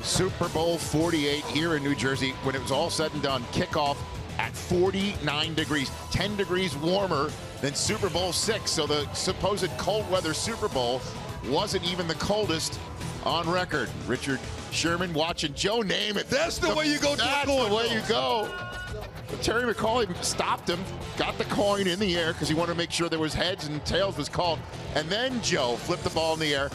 Super Bowl 48 here in New Jersey. When it was all said and done, kickoff at 49 degrees, 10 degrees warmer than Super Bowl 6. So the supposed cold weather Super Bowl wasn't even the coldest on record. Richard Sherman watching Joe Namath. That's the way you go. That's the way you go. But Terry McCauley stopped him, got the coin in the air because he wanted to make sure there was heads and tails was called. And then Joe flipped the ball in the air.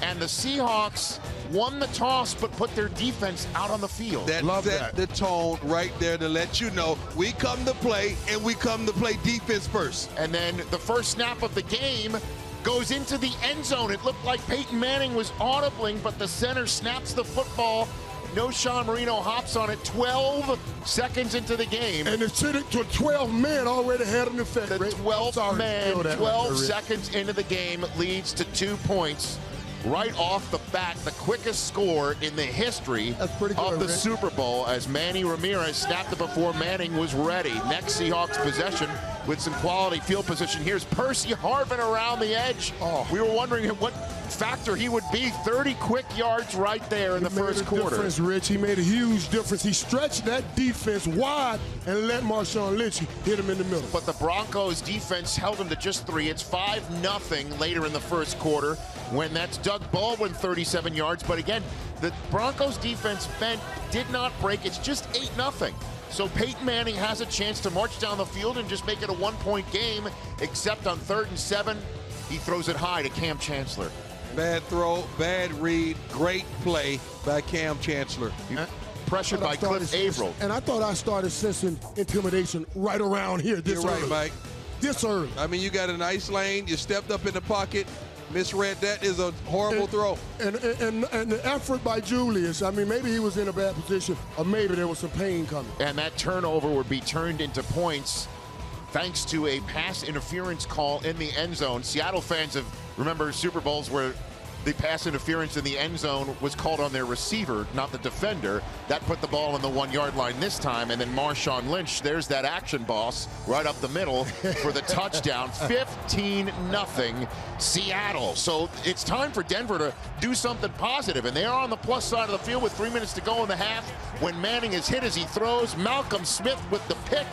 And the Seahawks won the toss but put their defense out on the field. That set the tone right there to let you know we come to play, and we come to play defense first. And then the first snap of the game goes into the end zone. It looked like Peyton Manning was audibling, but the center snaps the football. No Sean Marino hops on it 12 seconds into the game. And the 12 men already had an effect. The 12th man, 12 seconds into the game leads to 2 points. Right off the bat, the quickest score in the history of the Super Bowl as Manny Ramirez snapped it before Manning was ready. Next Seahawks possession with some quality field position. Here's Percy Harvin around the edge. We were wondering what factor he would be. 30 quick yards right there in the first quarter. Difference, Rich. He made a huge difference. He stretched that defense wide and let Marshawn Lynch hit him in the middle. But the Broncos defense held him to just 3. It's 5-0 later in the first quarter when that's Doug Baldwin 37 yards. But again, the Broncos defense did not break. It's just 8-0. So Peyton Manning has a chance to march down the field and just make it a 1-point game, except on 3rd and 7, he throws it high to Cam Chancellor. Bad throw, bad read, great play by Cam Chancellor. Pressured by Cliff Averill. And I thought I started sensing intimidation right around here this early. You're right, Mike. This early. I mean, you got a nice lane. You stepped up in the pocket. Misread that. Is a horrible throw. And the effort by Julius, I mean, maybe he was in a bad position, or maybe there was some pain coming. And that turnover would be turned into points thanks to a pass interference call in the end zone. Seattle fans have remember Super Bowls where the pass interference in the end zone was called on their receiver, not the defender. That put the ball on the 1-yard line this time, and then Marshawn Lynch, there's that action boss right up the middle for the touchdown. 15-0 Seattle. So it's time for Denver to do something positive, and they are on the plus side of the field with 3 minutes to go in the half when Manning is hit as he throws. Malcolm Smith with the pick,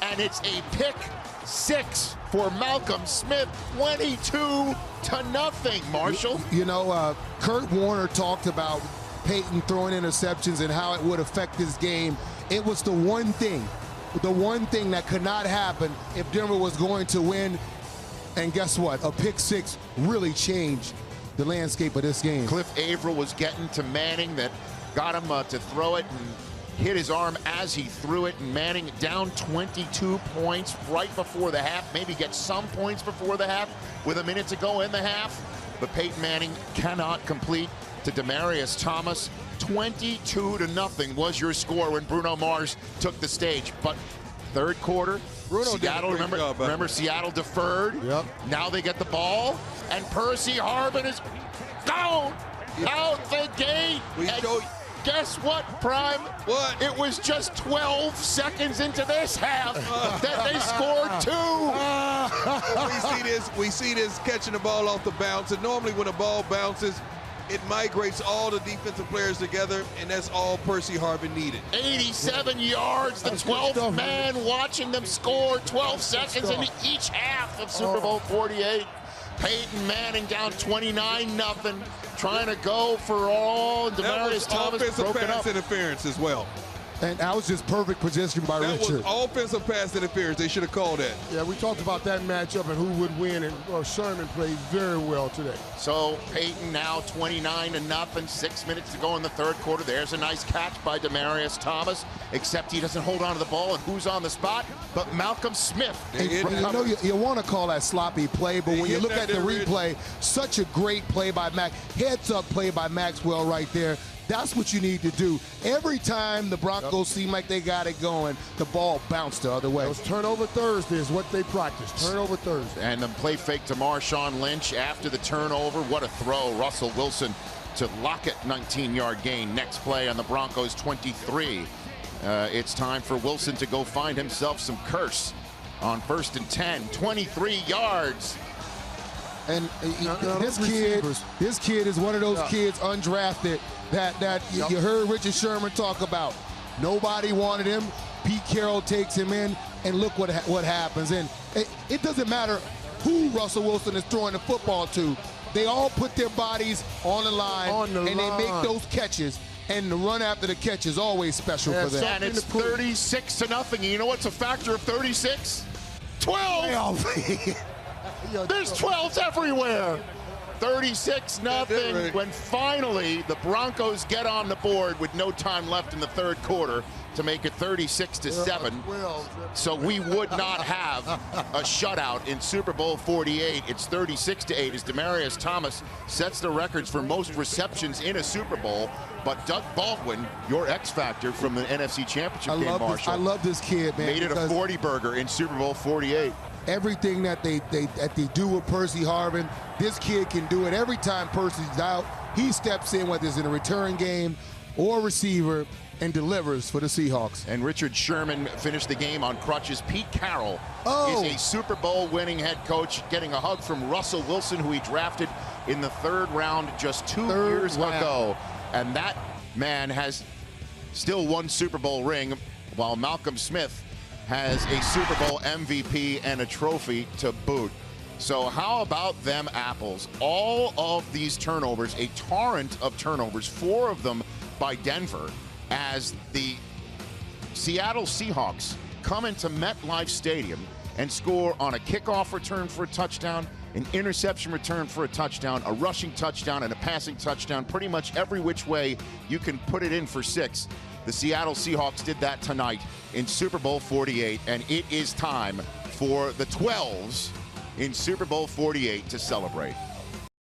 and it's a pick 6 for Malcolm Smith, 22-0, Marshall. You know, Kurt Warner talked about Peyton throwing interceptions and how it would affect his game. It was the one thing that could not happen if Denver was going to win. And guess what? A pick 6 really changed the landscape of this game. Cliff Averill was getting to Manning that got him to throw it and hit his arm as he threw it, and Manning down 22 points right before the half, maybe get some points before the half with a minute to go in the half, but Peyton Manning cannot complete to Demaryius Thomas. 22-0 was your score when Bruno Mars took the stage, but third quarter, Seattle, remember Seattle deferred. Yep. Now they get the ball, and Percy Harvin is gone out the gate. Guess what, Prime? What? It was just 12 seconds into this half that they scored 2. We see this catching the ball off the bounce, and normally when a ball bounces, it migrates all the defensive players together, and that's all Percy Harvin needed. 87 yards, the 12th man watching them score 12 seconds into each half of Super Bowl 48. Peyton Manning down 29-0, trying to go for all. Demaryius Thomas broken up. Pass interference as well. And that was just perfect position by Richard. That was offensive pass interference. They should have called that. Yeah, we talked about that matchup and who would win, and Sherman played very well today. So Peyton now 29-0, 6 minutes to go in the third quarter. There's a nice catch by Demaryius Thomas, except he doesn't hold on to the ball, and who's on the spot but Malcolm Smith. You want to call that sloppy play, but when you look at the replay, such a great play by Max, heads-up play by Maxwell right there. That's what you need to do. Every time the Broncos seem like they got it going, the ball bounced the other way. Those turnover Thursday is what they practice. Turnover Thursday. And the play fake to Marshawn Lynch after the turnover. What a throw. Russell Wilson to Lockett, 19-yard gain. Next play on the Broncos 23. It's time for Wilson to go find himself some curse on 1st and 10. 23 yards. And this kid is one of those kids undrafted that you heard Richard Sherman talk about. Nobody wanted him. Pete Carroll takes him in, and look what happens. And it doesn't matter who Russell Wilson is throwing the football to. They all put their bodies on the line, they make those catches. And the run after the catch is always special for them. And it's 36-0. You know what's a factor of 36? 12. There's 12s everywhere. 36-0 when finally the Broncos get on the board with no time left in the third quarter to make it 36-7. So we would not have a shutout in Super Bowl 48. It's 36-8 as Demaryius Thomas sets the records for most receptions in a Super Bowl. But Doug Baldwin, your X factor from the NFC Championship game, Marshall. I love this kid, man. Made it a 40 burger in Super Bowl 48. Everything that they do with Percy Harvin, this kid can do it. Every time Percy's out, he steps in, whether it's in a return game or receiver, and delivers for the Seahawks. And Richard Sherman finished the game on crutches. Pete Carroll is a Super Bowl winning head coach, getting a hug from Russell Wilson, who he drafted in the third round just 2 years ago. And that man has still one Super Bowl ring, while Malcolm Smith has a Super Bowl MVP and a trophy to boot. So how about them apples? All of these turnovers, a torrent of turnovers, 4 of them by Denver, as the Seattle Seahawks come into MetLife Stadium and score on a kickoff return for a touchdown, an interception return for a touchdown, a rushing touchdown, and a passing touchdown. Pretty much every which way you can put it in for 6. The Seattle Seahawks did that tonight in Super Bowl 48, and it is time for the 12s in Super Bowl 48 to celebrate.